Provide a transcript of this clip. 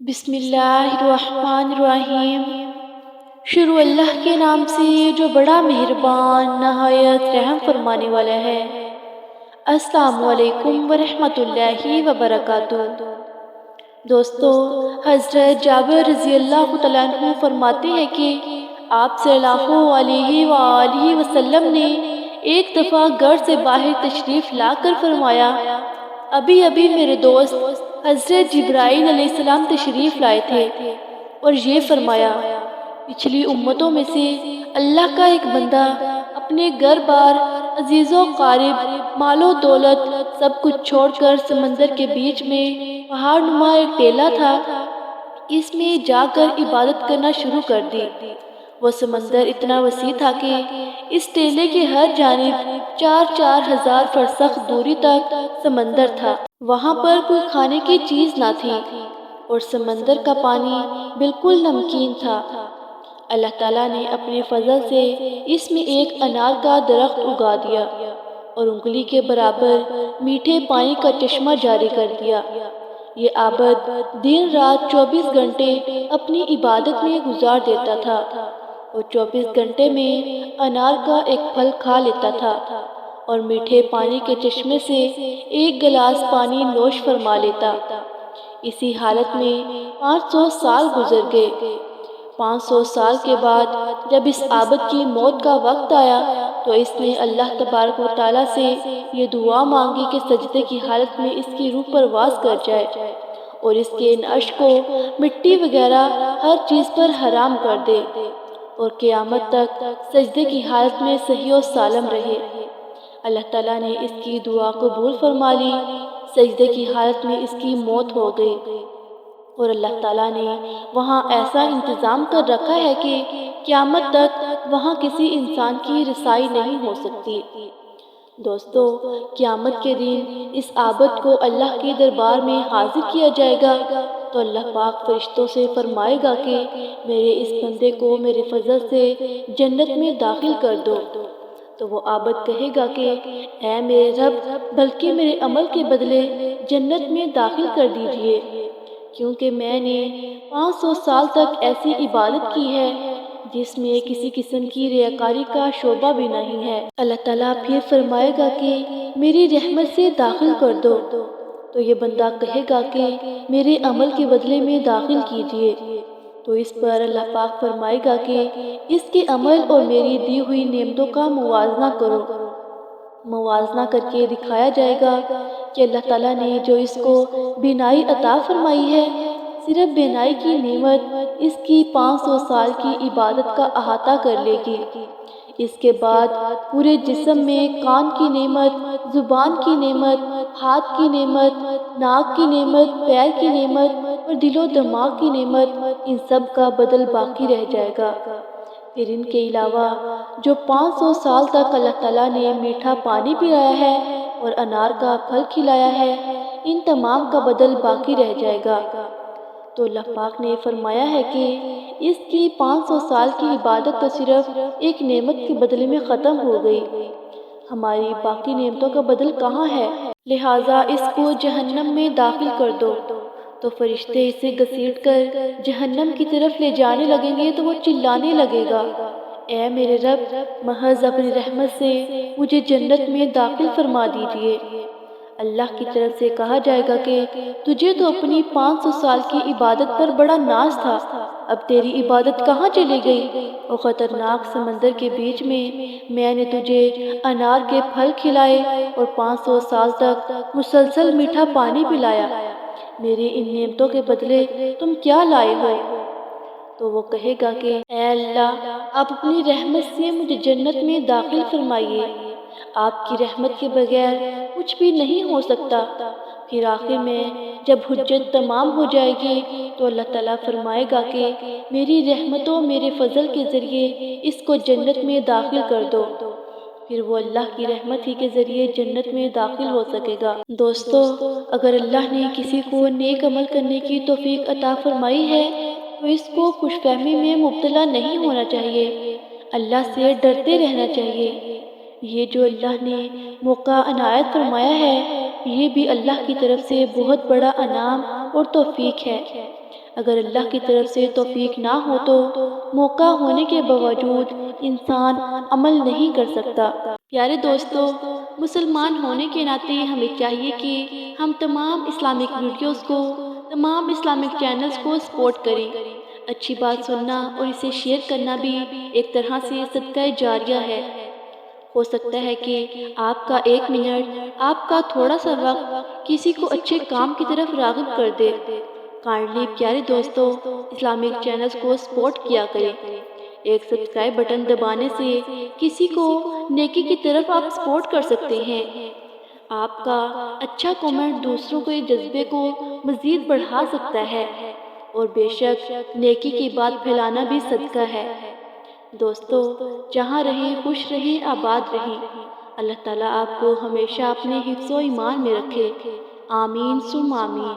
بسم اللہ الرحمن الرحیم۔ شروع اللہ کے نام سے جو بڑا مہربان نہایت رحم فرمانے والا ہے۔ السلام علیکم ورحمۃ اللہ وبرکاتہ۔ دوستو، حضرت جابر رضی اللہ تعالیٰ عنہ فرماتے ہیں کہ آپ صلی اللہ علیہ وآلہ وسلم نے ایک دفعہ گھر سے باہر تشریف لا کر فرمایا، ابھی ابھی میرے دوست حضرت جبرائیل علیہ السلام تشریف لائے تھے اور یہ فرمایا، پچھلی امتوں میں سے اللہ کا ایک بندہ اپنے گھر بار، عزیز و قارب، مال و دولت سب کچھ چھوڑ کر سمندر کے بیچ میں پہاڑ نما ایک ٹیلہ تھا، اس میں جا کر عبادت کرنا شروع کر دی۔ وہ سمندر اتنا وسیع تھا کہ اس ٹیلے کے ہر جانب 4,000 فرسخ دوری تک سمندر تھا۔ وہاں پر کوئی کھانے کی چیز نہ تھی اور سمندر کا پانی بالکل نمکین تھا۔ اللہ تعالیٰ نے اپنے فضل سے اس میں ایک انار کا درخت اگا دیا اور انگلی کے برابر میٹھے پانی کا چشمہ جاری کر دیا۔ یہ عابد دن رات 24 گھنٹے اپنی عبادت میں گزار دیتا تھا اور 24 گھنٹے میں انار کا ایک پھل کھا لیتا تھا اور میٹھے پانی کے چشمے سے ایک گلاس پانی نوش فرما لیتا۔ اسی حالت میں 500 سال گزر گئے۔ 500 سال کے بعد جب اس عابد کی موت کا وقت آیا تو اس نے اللہ تبارک و تعالیٰ سے یہ دعا مانگی کہ سجدے کی حالت میں اس کی روح پرواز کر جائے اور اس کے نعش کو مٹی وغیرہ ہر چیز پر حرام کر دے اور قیامت تک سجدے کی حالت میں صحیح و سالم رہے۔ اللہ تعالیٰ نے اس کی دعا قبول فرما لی۔ سجدے کی حالت میں اس کی موت ہو گئی اور اللہ تعالیٰ نے وہاں ایسا انتظام کر رکھا ہے کہ قیامت تک وہاں کسی انسان کی رسائی نہیں ہو سکتی۔ دوستو، قیامت کے دن اس عابد کو اللہ کے دربار میں حاضر کیا جائے گا تو اللہ پاک فرشتوں سے فرمائے گا کہ میرے اس بندے کو میرے فضل سے جنت میں داخل کر دو۔ تو وہ عابد کہے گا کہ اے میرے رب، بلکہ میرے عمل کے بدلے جنت میں داخل کر دیجئے، کیونکہ میں نے 500 سال تک ایسی عبادت کی ہے جس میں کسی قسم کی ریاکاری کا شعبہ بھی نہیں ہے۔ اللہ تعالیٰ پھر فرمائے گا کہ میری رحمت سے داخل کر دو۔ تو یہ بندہ کہے گا کہ میرے عمل کے بدلے میں داخل کیجئے۔ تو اس پر اللہ پاک فرمائے گا کہ اس کے عمل اور میری دی ہوئی نعمتوں کا موازنہ کرو۔ موازنہ کر کے دکھایا جائے گا کہ اللہ تعالیٰ نے جو اس کو بینائی عطا فرمائی ہے، صرف بینائی کی نعمت اس کی 500 سال کی عبادت کا احاطہ کر لے گی۔ اس کے بعد پورے جسم میں کان کی نعمت، زبان کی نعمت، ہاتھ کی نعمت، ناک کی نعمت، پیر کی نعمت اور دل و دماغ کی نعمت، ان سب کا بدل باقی رہ جائے گا۔ پھر ان کے علاوہ جو 500 سال تک اللہ تعالیٰ نے میٹھا پانی پلایا ہے اور انار کا پھل کھلایا ہے، ان تمام کا بدل باقی رہ جائے گا۔ تو اللہ پاک نے فرمایا ہے کہ اس کی 500 سال کی عبادت تو صرف ایک نعمت کے بدلے میں ختم ہو گئی، ہماری باقی نعمتوں کا بدل کہاں ہے؟ لہٰذا اس کو جہنم میں داخل کر دو۔ تو فرشتے اسے گھسیٹ کر جہنم کی طرف لے جانے لگیں گے تو وہ چلانے لگے گا، اے میرے رب، محض اپنی رحمت سے مجھے جنت میں داخل فرما دیجئے۔ اللہ کی طرف سے کہا جائے گا کہ تجھے تو اپنی 500 سال کی عبادت پر بڑا ناز تھا، اب تیری عبادت کہاں چلی گئی؟ اور خطرناک سمندر کے بیچ میں نے تجھے انار کے پھل کھلائے اور 500 سال تک مسلسل میٹھا پانی پلایا، میری ان نعمتوں کے بدلے تم کیا لائے ہو؟ تو وہ کہے گا کہ اے اللہ، آپ اپنی رحمت سے مجھے جنت میں داخل فرمائیے، آپ کی رحمت کے بغیر کچھ بھی نہیں ہو سکتا۔ پھر آخر میں جب حجت تمام ہو جائے گی تو اللہ تعالیٰ فرمائے گا کہ میری رحمت و میرے فضل کے ذریعے اس کو جنت میں داخل کر دو۔ پھر وہ اللہ کی رحمت ہی کے ذریعے جنت میں داخل ہو سکے گا۔ دوستو، اگر اللہ نے کسی کو نیک عمل کرنے کی توفیق عطا فرمائی ہے تو اس کو خوش فہمی میں مبتلا نہیں ہونا چاہیے، اللہ سے ڈرتے رہنا چاہیے۔ یہ جو اللہ نے موقع عنایت فرمایا ہے، یہ بھی اللہ کی طرف سے بہت بڑا انعام اور توفیق ہے۔ اگر اللہ کی طرف سے توفیق نہ ہو تو موقع ہونے کے باوجود انسان عمل نہیں کر سکتا۔ پیارے دوستو، مسلمان ہونے کے ناطے ہمیں چاہیے کہ ہم تمام اسلامک ویڈیوز کو، تمام اسلامک چینلز کو سپورٹ کریں۔ اچھی بات سننا اور اسے شیئر کرنا بھی ایک طرح سے صدقہ جاریہ ہے۔ ہو سکتا ہے کہ آپ کا 1 منٹ، آپ کا تھوڑا سا وقت کسی کو اچھے کام کی طرف راغب کر دے۔ کائنڈلی پیارے دوستو، اسلامک چینلز کو سپورٹ کیا کریں۔ ایک سبسکرائب بٹن دبانے سے کسی کو نیکی کی طرف آپ سپورٹ کر سکتے ہیں۔ آپ کا اچھا کومنٹ دوسروں کے جذبے کو مزید بڑھا سکتا ہے، اور بے شک نیکی کی بات پھیلانا بھی صدقہ ہے۔ دوستو، جہاں رہیں خوش رہیں، آباد رہیں۔ اللہ تعالیٰ آپ کو ہمیشہ اپنے حفظ و ایمان میں رکھے۔ آمین ثم آمین۔